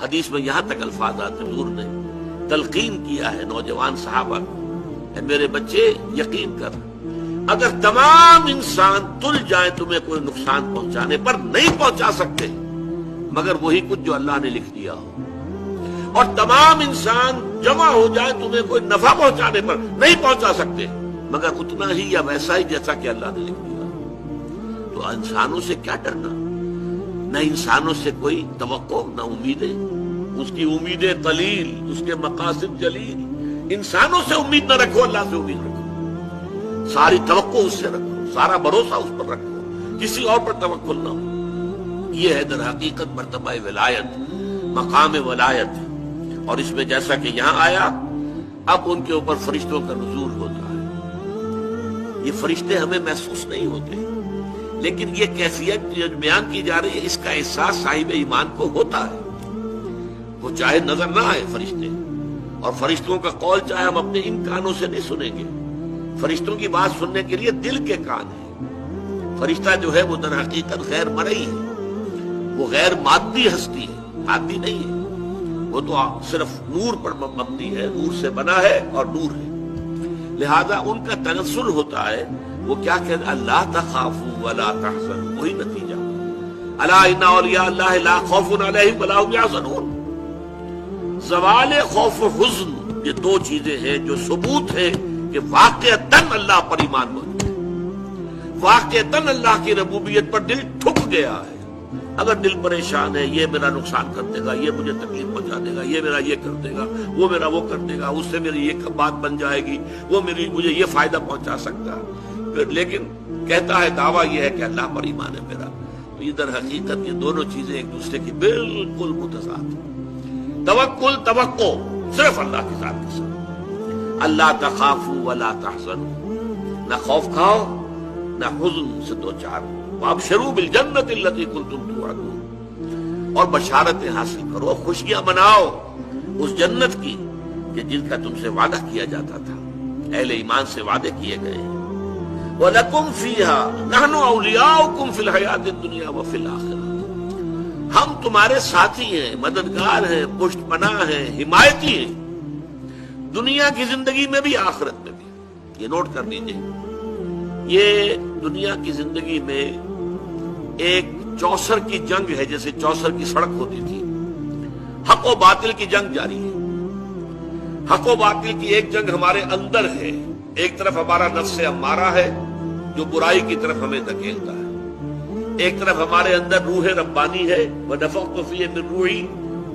حدیث میں یہاں تک الفاظ آتے ہیں، حضور نے تلقین کیا ہے نوجوان صحابہ کو، اے میرے بچے یقین کر، اگر تمام انسان تل جائیں تمہیں کوئی نقصان پہنچانے پر نہیں پہنچا سکتے مگر وہی کچھ جو اللہ نے لکھ دیا ہو، اور تمام انسان جمع ہو جائے تمہیں کوئی نفع پہنچانے پر نہیں پہنچا سکتے مگر اتنا ہی یا ویسا ہی جیسا کہ اللہ نے لکھ دیا۔ تو انسانوں سے کیا ڈرنا، نہ انسانوں سے کوئی توقع نہ امیدیں، اس کی امیدیں قلیل، اس کے مقاصد جلیل۔ انسانوں سے امید نہ رکھو، اللہ سے امید رکھو، ساری توقع اس سے رکھو، سارا بھروسہ اس پر رکھو، کسی اور پر توکل نہ ہو۔ یہ ہے در حقیقت مرتبہ ولایت، مقام ولایت۔ اور اس میں جیسا کہ یہاں آیا، اب ان کے اوپر فرشتوں کا نزول ہوتا ہے۔ یہ فرشتے ہمیں محسوس نہیں ہوتے، لیکن یہ کیفیت جو بیان کی جا رہی ہے، اس کا احساس صاحب ایمان کو ہوتا ہے۔ وہ چاہے نظر نہ آئے فرشتے، اور فرشتوں کا قول چاہے ہم اپنے ان کانوں سے نہیں سنیں گے، فرشتوں کی بات سننے کے لیے دل کے کان ہیں۔ فرشتہ جو ہے وہ در حقیقت غیر مرئی ہے، وہ غیر مادی ہستی ہے، مادی نہیں ہے، وہ تو صرف نور پر مبنی ہے، نور سے بنا ہے اور نور ہے، لہذا ان کا تنزل ہوتا ہے۔ وہ کیا کہتے ہیں، اللہ تخافوا ولا تحزنوا، وہی نتیجہ، الا ان اولیاء اللہ لا خوف علیہم ولا هم يحزنون۔ زوال خوف و حزن، یہ دو چیزیں ہیں جو ثبوت ہے کہ واقعتاً اللہ پر ایمان موجود ہے، واقعتاً اللہ کی ربوبیت پر دل ٹھک گیا ہے۔ اگر دل پریشان ہے، یہ میرا نقصان کر دے گا، یہ مجھے تکلیف پہنچا دے گا، یہ میرا یہ کر دے گا، وہ میرا وہ کر دے گا، اس سے میری یہ بات بن جائے گی، وہ مجھے یہ فائدہ پہنچا سکتا ہے، لیکن کہتا ہے دعویٰ یہ ہے کہ اللہ پر ایمان ہے میرا۔ تو یہ در حقیقت یہ دونوں چیزیں ایک دوسرے کی بالکل متضاد ہیں۔ توکل، توقع صرف اللہ کی ذات کے ساتھ، اللہ تخافوا ولا تحزنوا، نہ خوف کھاؤ نہ حزن سے دو چار، وابشروا بالجنۃ التي كنتم توعدون، اور بشارتیں حاصل کرو، خوشیاں مناؤ اس جنت کی کہ جن کا تم سے وعدہ کیا جاتا تھا، اہل ایمان سے وعدے کیے گئے۔ وَلَكُمْ فِيهَا نَحْنُ أَوْلِيَاؤُكُمْ فِي الْحَيَاةِ الدُّنْيَا وَفِي الْآخِرَةِ، ہم تمہارے ساتھی ہیں، مددگار ہیں، پشت پناہ ہیں، حمایتی ہیں، دنیا کی زندگی میں بھی آخرت میں بھی۔ یہ نوٹ کر لیجیے، یہ دنیا کی زندگی میں ایک چوسر کی جنگ ہے، جیسے چوسر کی سڑک ہوتی تھی، حق و باطل کی جنگ جاری ہے۔ حق و باطل کی ایک جنگ ہمارے اندر ہے، ایک طرف ہمارا نفس امارہ ہے جو برائی کی طرف ہمیں دھکیلتا ہے، ایک طرف ہمارے اندر روح ربانی ہے، وَنَفَخْتُ فِيهِ مِن رُوحِي،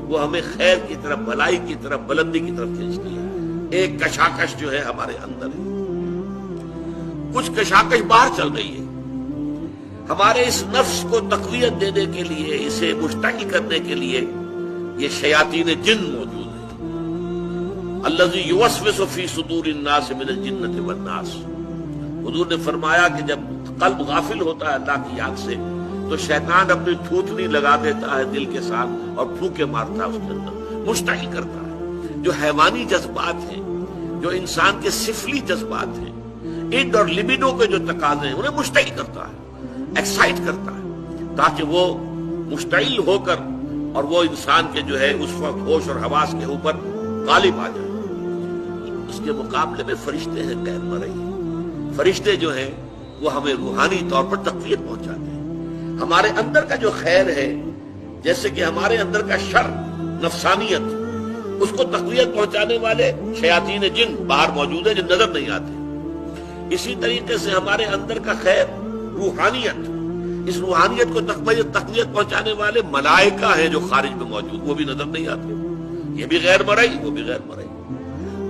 وہ ہمیں خیر کی طرف، بھلائی کی طرف، بلندی کی طرف کھینچتی ہے۔ ایک کشاکش جو ہے ہمارے اندر ہے، کچھ کشاکش باہر چل رہی ہے۔ ہمارے اس نفس کو تقویت دینے کے لیے، اسے مشتعل کرنے کے لیے یہ شیاطین جن موجود ہیں۔ الذی یوسوس فی صدور الناس من الجنۃ والناس، حضور نے فرمایا کہ جب قلب غافل ہوتا ہے اللہ کی یاد سے تو شیطان اپنی تھوتنی لگا دیتا ہے دل کے ساتھ اور پھونکے مارتا ہے اس کے اندر، مشتعل کرتا ہے۔ جو حیوانی جذبات ہیں، جو انسان کے سفلی جذبات ہیں، اِنڈ اور لبیڈو کے جو تقاضے ہیں، انہیں مشتعل کرتا ہے، ایکسائٹ کرتا ہے، تاکہ وہ مشتعل ہو کر اور وہ انسان کے جو ہے اس وقت ہوش اور حواس کے اوپر غالب آ جائے۔ اس کے مقابلے میں فرشتے ہیں غیر مرئی، فرشتے جو ہیں وہ ہمیں روحانی طور پر تقویت پہنچاتے ہیں۔ ہمارے اندر کا جو خیر ہے، جیسے کہ ہمارے اندر کا شر، نفسانیت، اس کو تقویت پہنچانے والے شیاطین جن باہر موجود ہیں جو نظر نہیں آتے، اسی طریقے سے ہمارے اندر کا خیر، روحانیت، اس روحانیت کو تقویت پہنچانے والے ملائکہ ہیں جو خارج میں موجود، وہ بھی نظر نہیں آتے، یہ بھی غیر مرئی، وہ بھی غیر مرئی۔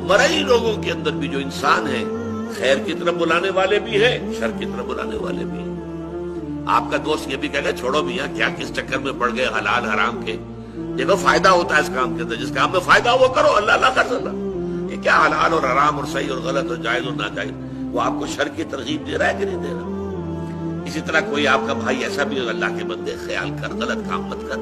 مرئی لوگوں کے اندر بھی جو انسان ہیں، خیر کی طرف بلانے والے بھی ہیں، شر کی طرف بلانے والے بھی ہیں۔ آپ کا دوست یہ بھی کہے گا چھوڑو میاں، کیا کس چکر میں پڑ گئے حلال حرام کے، دیکھو فائدہ ہوتا ہے اس کام کے اندر، جس کام میں فائدہ ہو وہ کرو، اللہ اللہ کر اللہ۔ یہ کیا حلال اور حرام اور صحیح اور غلط اور جائز اور ناجائز، وہ آپ کو شر کی ترغیب دے رہا ہے کہ نہیں دے رہا؟ اسی طرح کوئی آپ کا بھائی ایسا بھی اللہ کے بندے، خیال کر، غلط کام مت کر،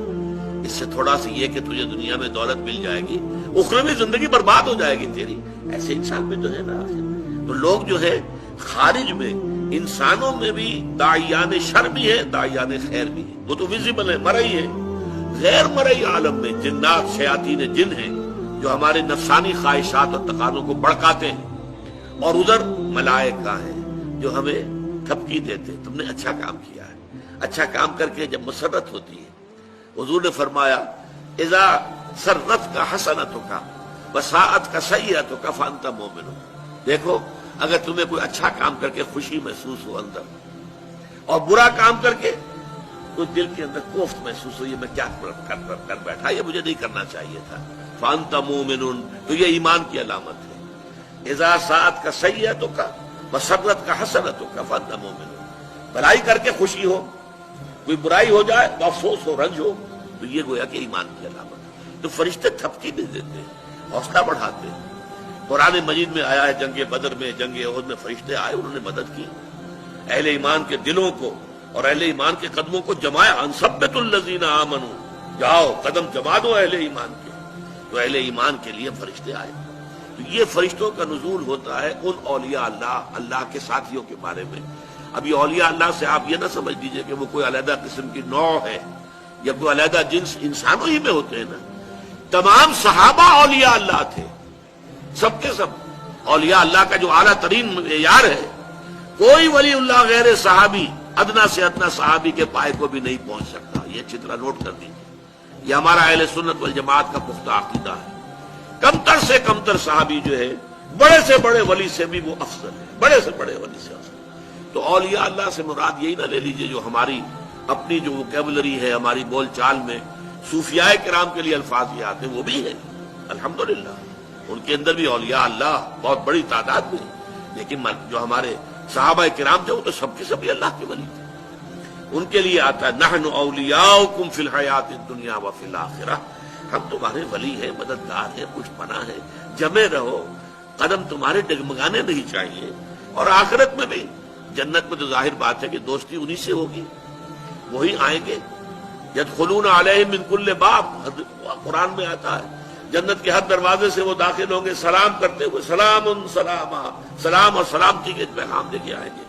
اس سے تھوڑا سی یہ کہ تجھے دنیا میں دولت مل جائے گی، اخروی زندگی برباد ہو جائے گی تیری، ایسے انسان بھی تو ہے نا آخر۔ تو لوگ جو ہے خارج میں، انسانوں میں بھی داعیان شر بھی ہے، داعیان خیر بھی ہے، وہ تو ویزیبل ہے، مرئی ہے۔ غیر مرئی عالم میں جنات شیاطین جن ہیں جو ہمارے نفسانی خواہشات اور تقاضوں کو بڑکاتے ہیں، اور ادھر ملائکہ ہیں جو ہمیں تھپکی دیتے تم نے اچھا کام کیا ہے۔ اچھا کام کر کے جب مسرت ہوتی ہے، حضور نے فرمایا اذا سرت کا حسنتوں کا وساعت کا سیئتوں کا فانت مومن۔ دیکھو اگر تمہیں کوئی اچھا کام کر کے خوشی محسوس ہو اندر، اور برا کام کر کے تو دل کے اندر کوفت محسوس ہو، یہ میں کیا کر بیٹھا، یہ مجھے نہیں کرنا چاہیے تھا، فانت مومن، تو یہ ایمان کی علامت ہے۔ اذا ساعت کا سیئتوں کا مسرت کا حسنتوں کا فانت مومن، بھلائی کر کے خوشی ہو، کوئی برائی ہو جائے تو افسوس ہو، رنج ہو، تو یہ گویا کہ ایمان کی علامت ہے۔ تو فرشتے تھپکی بھی دیتے ہیں، حوصلہ بڑھاتے ہیں۔ قرآن مجید میں آیا ہے جنگ بدر میں، جنگ احد میں فرشتے آئے، انہوں نے مدد کی، اہل ایمان کے دلوں کو اور اہل ایمان کے قدموں کو جمایا۔ انثبت الذین آمنوا، جاؤ قدم جما دو اہل ایمان کے، تو اہل ایمان کے لیے فرشتے آئے۔ تو یہ فرشتوں کا نزول ہوتا ہے ان اولیاء اللہ، اللہ کے ساتھیوں کے بارے میں۔ اب یہ اولیاء اللہ سے آپ یہ نہ سمجھ لیجئے کہ وہ کوئی علیحدہ قسم کی نوع ہے یا کوئی علیحدہ جنس، انسانوں ہی میں ہوتے ہیں نا۔ تمام صحابہ اولیاء اللہ تھے، سب کے سب اولیاء اللہ کا جو اعلیٰ ترین معیار ہے، کوئی ولی اللہ غیر صحابی ادنا سے ادنا صحابی کے پائے کو بھی نہیں پہنچ سکتا۔ یہ اچھی طرح نوٹ کر دیجیے، یہ ہمارا اہل سنت والجماعت کا پختہ عقیدہ ہے۔ کمتر سے کمتر صحابی جو ہے بڑے سے بڑے ولی سے بھی وہ افضل ہے، بڑے سے بڑے ولی سے افضل۔ تو اولیاء اللہ سے مراد یہی نہ لے لیجیے جو ہماری اپنی جو ووکیبلری ہے، ہماری بول چال میں صوفیاء کرام کے لیے الفاظ یہ آتے ہیں، وہ بھی ہیں الحمدللہ، ان کے اندر بھی اولیاء اللہ بہت بڑی تعداد میں، لیکن جو ہمارے صحابہ کرام تھے وہ تو سب کے سب اللہ کے ولی تھے۔ ان کے لیے آتا ہے نحن اولیاؤکم فی الحیات الدنیا وفی الآخرہ، ہم تمہارے ولی ہیں، مددگار ہیں، پشت پناہ ہیں، جمے رہو، قدم تمہارے ڈگمگانے نہیں چاہیے۔ اور آخرت میں بھی، جنت میں تو ظاہر بات ہے کہ دوستی انہی سے ہوگی، وہی آئیں گے۔ یدخلون علیہم من کل باب، قرآن میں آتا ہے جنت کے ہر دروازے سے وہ داخل ہوں گے سلام کرتے ہوئے، سلام سلام، سلام اور سلامتی کے پیغام لے کے آئیں گے۔